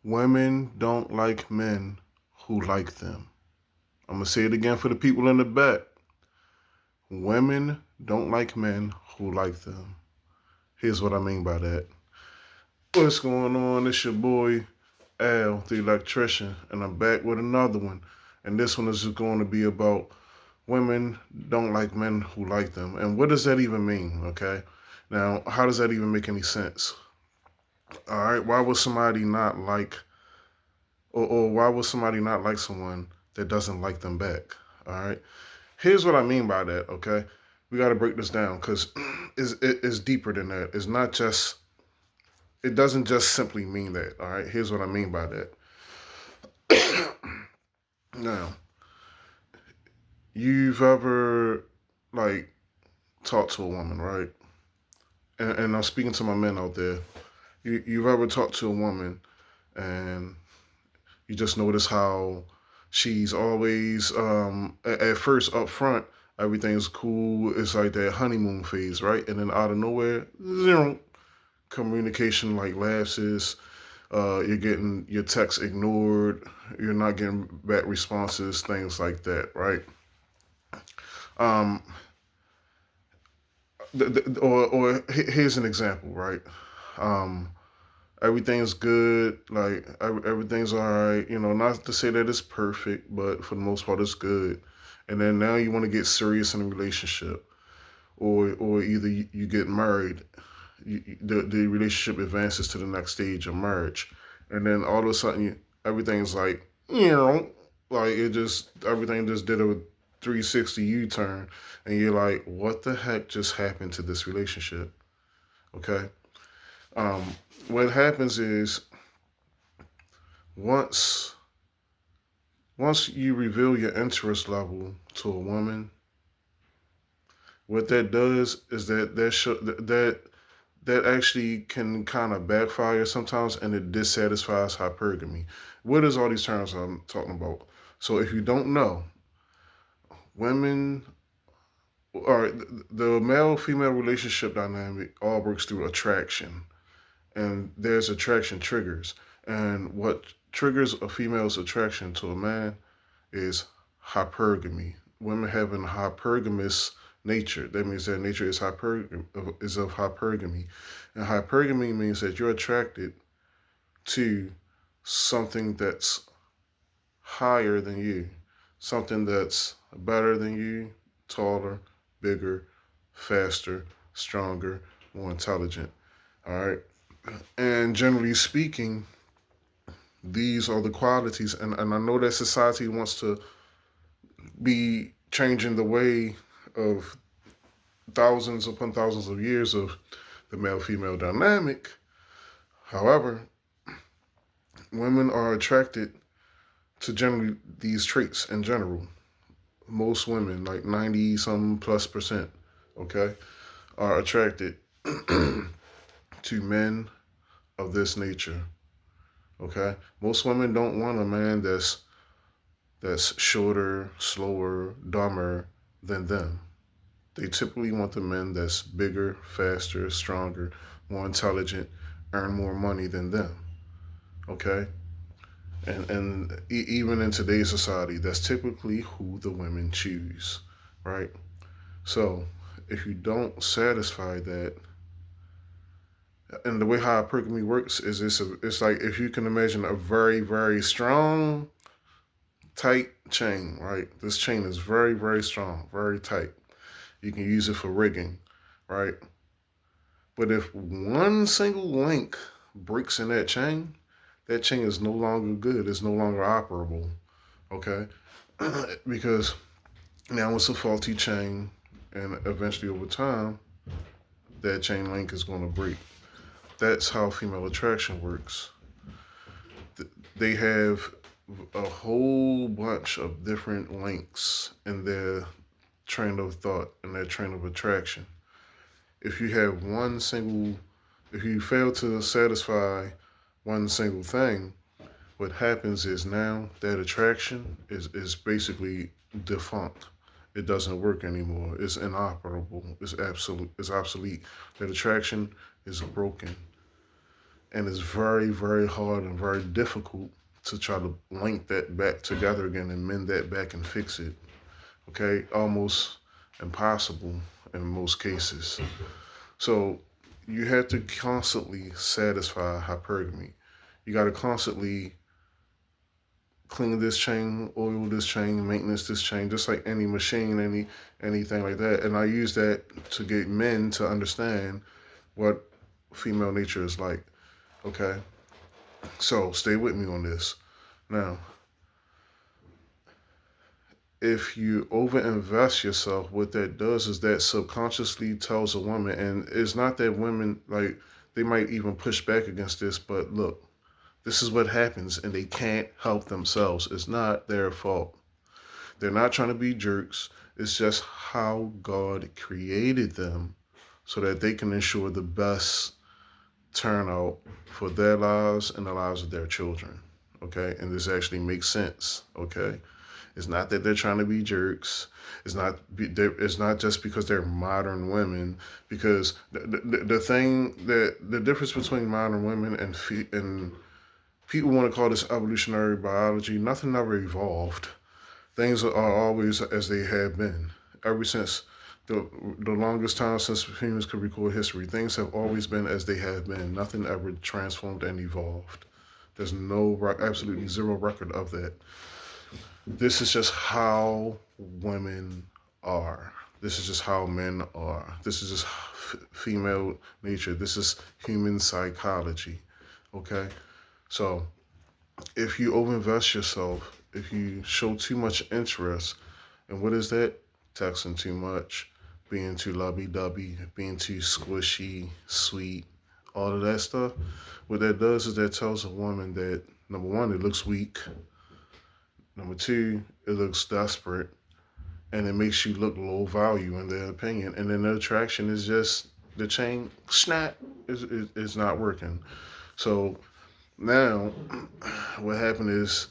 Women don't like men who like them. I'm going to say it again for the people in the back. Women don't like men who like them. Here's what I mean by that. What's going on? It's your boy Al, the electrician, and I'm back with another one. And this one is just going to be about women don't like men who like them. And what does that even mean? Okay. Now, how does that even make any sense? All right. Why would somebody not like, or why would somebody not like someone that doesn't like them back? All right. Here's what I mean by that. Okay. We got to break this down because it's deeper than that. It's not just, it doesn't just simply mean that. All right. Here's what I mean by that. Now, you've ever like talked to a woman, right? And I'm speaking to my men out there. You've ever talked to a woman and you just notice how she's always at first up front everything's cool. It's like that honeymoon phase, right? And then out of nowhere, zero communication like lapses. You're getting your texts ignored. You're not getting back responses, things like that, right? Um, or here's an example, right? Um, Everything's good, like everything's all right. You know, not to say that it's perfect, but for the most part, it's good. And then now you want to get serious in a relationship, or either you get married, the relationship advances to the next stage of marriage, and then all of a sudden everything's like like it just everything just did a 360 U-turn, and you're like, what the heck just happened to this relationship? Okay. Um, what happens is once once you reveal your interest level to a woman, what that does is that actually can kind of backfire sometimes, and it dissatisfies hypergamy. What is all these terms I'm talking about? So if you don't know, women or the male female relationship dynamic all works through attraction, and there's attraction triggers, and what triggers a female's attraction to a man is hypergamy. Women having hypergamous nature. That means their nature is of hypergamy, and hypergamy means that you're attracted to something that's higher than you, something that's better than you, taller, bigger, faster, stronger, more intelligent. All right, and generally speaking, these are the qualities, and I know that society wants to be changing the way of thousands upon thousands of years of the male female dynamic. However, women are attracted to generally these traits in general. Most women, like 90 some plus percent, okay, are attracted to men of this nature. Okay, most women don't want a man that's shorter, slower, dumber than them. They typically want the men that's bigger, faster, stronger, more intelligent, earn more money than them. Okay, and even in today's society, that's typically who the women choose, right? So if you don't satisfy that, and the way hypergamy works is it's like if you can imagine a very strong, tight chain, right? This chain is very strong, very tight. You can use it for rigging, right? But if one single link breaks in that chain is no longer good. It's no longer operable. Okay, because now it's a faulty chain, and eventually over time, that chain link is going to break. That's how female attraction works. They have a whole bunch of different links in their train of thought and their train of attraction. If you have one single, if you fail to satisfy one single thing, what happens is now that attraction is basically defunct. It doesn't work anymore. It's inoperable. It's absolute. It's obsolete. That attraction is broken, and it's very, very hard and very difficult to try to link that back together again and mend that back and fix it. Okay, almost impossible in most cases. So you have to constantly satisfy hypergamy. You got to constantly clean this chain, oil this chain, maintenance this chain, just like any machine, anything like that. And I use that to get men to understand what female nature is like. Okay, so stay with me on this. Now, if you overinvest yourself, what that does is that subconsciously tells a woman, and it's not that women like they might even push back against this, but look, this is what happens, and they can't help themselves. It's not their fault. They're not trying to be jerks. It's just how God created them so that they can ensure the best turnout for their lives and the lives of their children. Okay, and this actually makes sense. Okay, it's not that they're trying to be jerks. It's not just because they're modern women. Because the thing that the difference between modern women and people want to call this evolutionary biology. Nothing ever evolved. Things are always as they have been ever since the longest time since humans could record history. Things have always been as they have been. Nothing ever transformed and evolved. There's absolutely zero record of that. This is just how women are. This is just how men are. This is just female nature. This is human psychology. Okay? So, if you overinvest yourself, if you show too much interest, and what is that? Texting too much, being too lovey-dovey, being too squishy, sweet, all of that stuff. What that does is that tells a woman that number one, it looks weak. Number two, it looks desperate, and it makes you look low value in their opinion. And then the attraction is just the chain snap is not working. So now, what happened is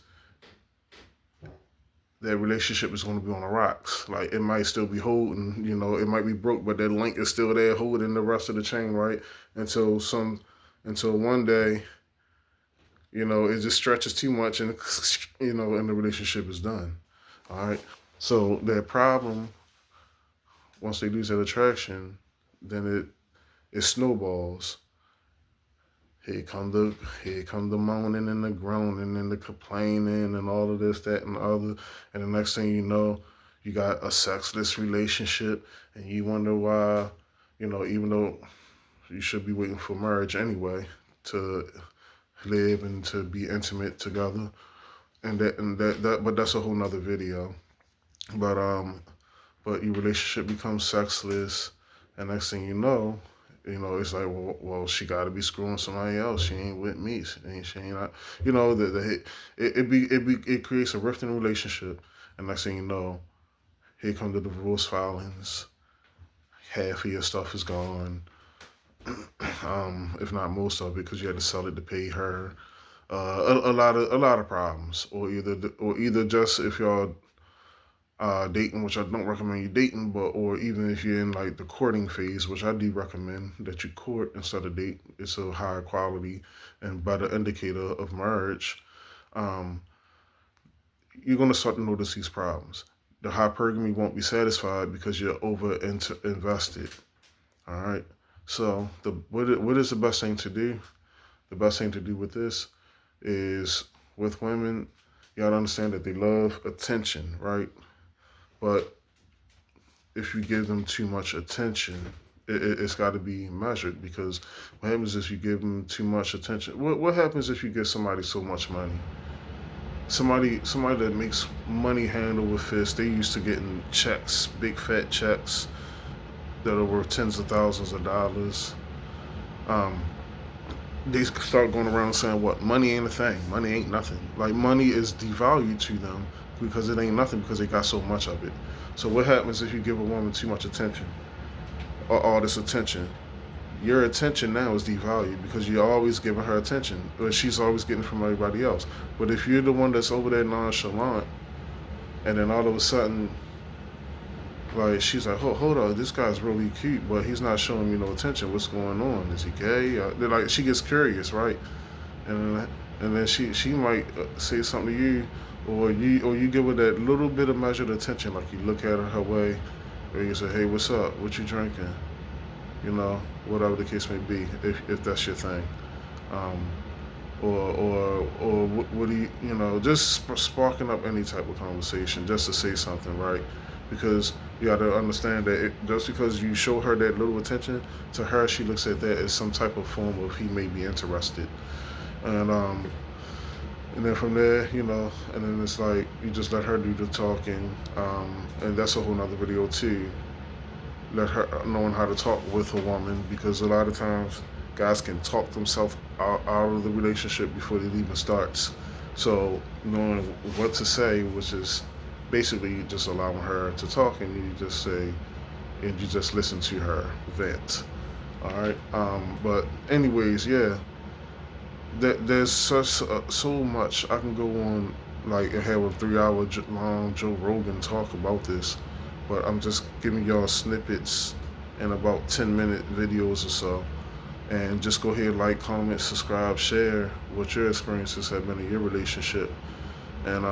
that relationship is going to be on the rocks. Like it might still be holding, it might be broke, but that link is still there holding the rest of the chain, right? Until until one day, it just stretches too much, and and the relationship is done. All right. So that problem, once they lose that attraction, then it snowballs. Here come the moaning and the groaning and the complaining and all of this, that, and the other. And the next thing you know, you got a sexless relationship, and you wonder why, even though you should be waiting for marriage anyway to live and to be intimate together. But that's a whole nother video. But but your relationship becomes sexless, and next thing it's like, well, she got to be screwing somebody else. She ain't with me. She ain't not. It creates a rift in the relationship, and next thing you know, here come the divorce filings. Half of your stuff is gone, if not most of it, because you had to sell it to pay her. A lot of problems, or either just if y'all dating, which I don't recommend you dating, but or even if you're in like the courting phase, which I do recommend that you court instead of date. It's a higher quality and better indicator of marriage. Um, you're gonna start to notice these problems. The hypergamy won't be satisfied because you're invested. All right. So what is the best thing to do? The best thing to do with this is with women, you gotta understand that they love attention, right? But if you give them too much attention, it's got to be measured, because what happens if you give them too much attention? What happens if you give somebody so much money? Somebody that makes money hand over fist, they used to getting checks, big fat checks that are worth tens of thousands of dollars. Um, they start going around saying, what, money ain't a thing, money ain't nothing. Like money is devalued to them because it ain't nothing, because they got so much of it. So what happens if you give a woman too much attention, or all this attention? Your attention now is devalued because you're always giving her attention, or she's always getting from everybody else. But if you're the one that's over there nonchalant, and then all of a sudden Like she's like, hold on, this guy's really cute, but he's not showing me no attention. What's going on? Is he gay? They're like, she gets curious, right? And then, she might say something to you, or you give her that little bit of measured attention, like you look at her way, or you say, hey, what's up? What you drinking? You know, whatever the case may be, if that's your thing. Um, or what do you know, just sparking up any type of conversation just to say something, right? Because you got to understand that just because you show her that little attention, to her she looks at that as some type of form of he may be interested. And um and then from there, and then it's like you just let her do the talking. And that's a whole nother video too. Let her knowing how to talk with a woman, because a lot of times guys can talk themselves out of the relationship before it even starts. So knowing what to say, which is basically just allowing her to talk, and you just say, and you just listen to her vent. All right. But anyways, yeah, there's such so much I can go on, like and have a 3 hour long Joe Rogan talk about this, but I'm just giving y'all snippets in about 10-minute videos or so. And just go ahead, like, comment, subscribe, share what your experiences have been in your relationship. And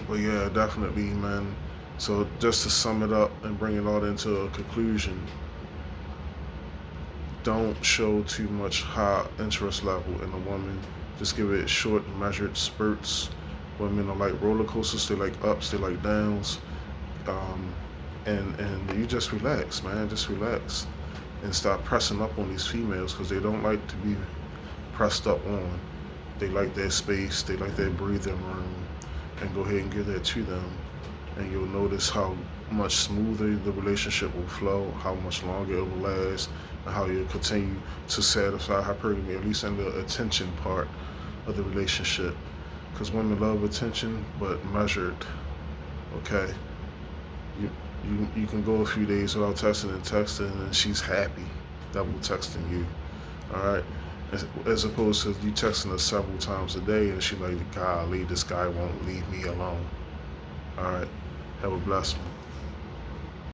but yeah, definitely, man. So just to sum it up and bring it all into a conclusion, don't show too much high interest level in a woman. Just give it short, measured spurts. Women are like roller coasters. They like ups, they like downs. Um, and you just relax, man. Just relax and stop pressing up on these females, because they don't like to be pressed up on. They like their space. They like their breathing room. And go ahead and give that to them, and you'll notice how much smoother the relationship will flow, how much longer it will last, and how you'll continue to satisfy hypergamy, at least in the attention part of the relationship. Because women love attention, but measured. Okay, you you can go a few days without texting, and she's happy, double texting you. All right. As opposed to you texting her several times a day, and she like, golly, this guy won't leave me alone. All right. Have a blessed one.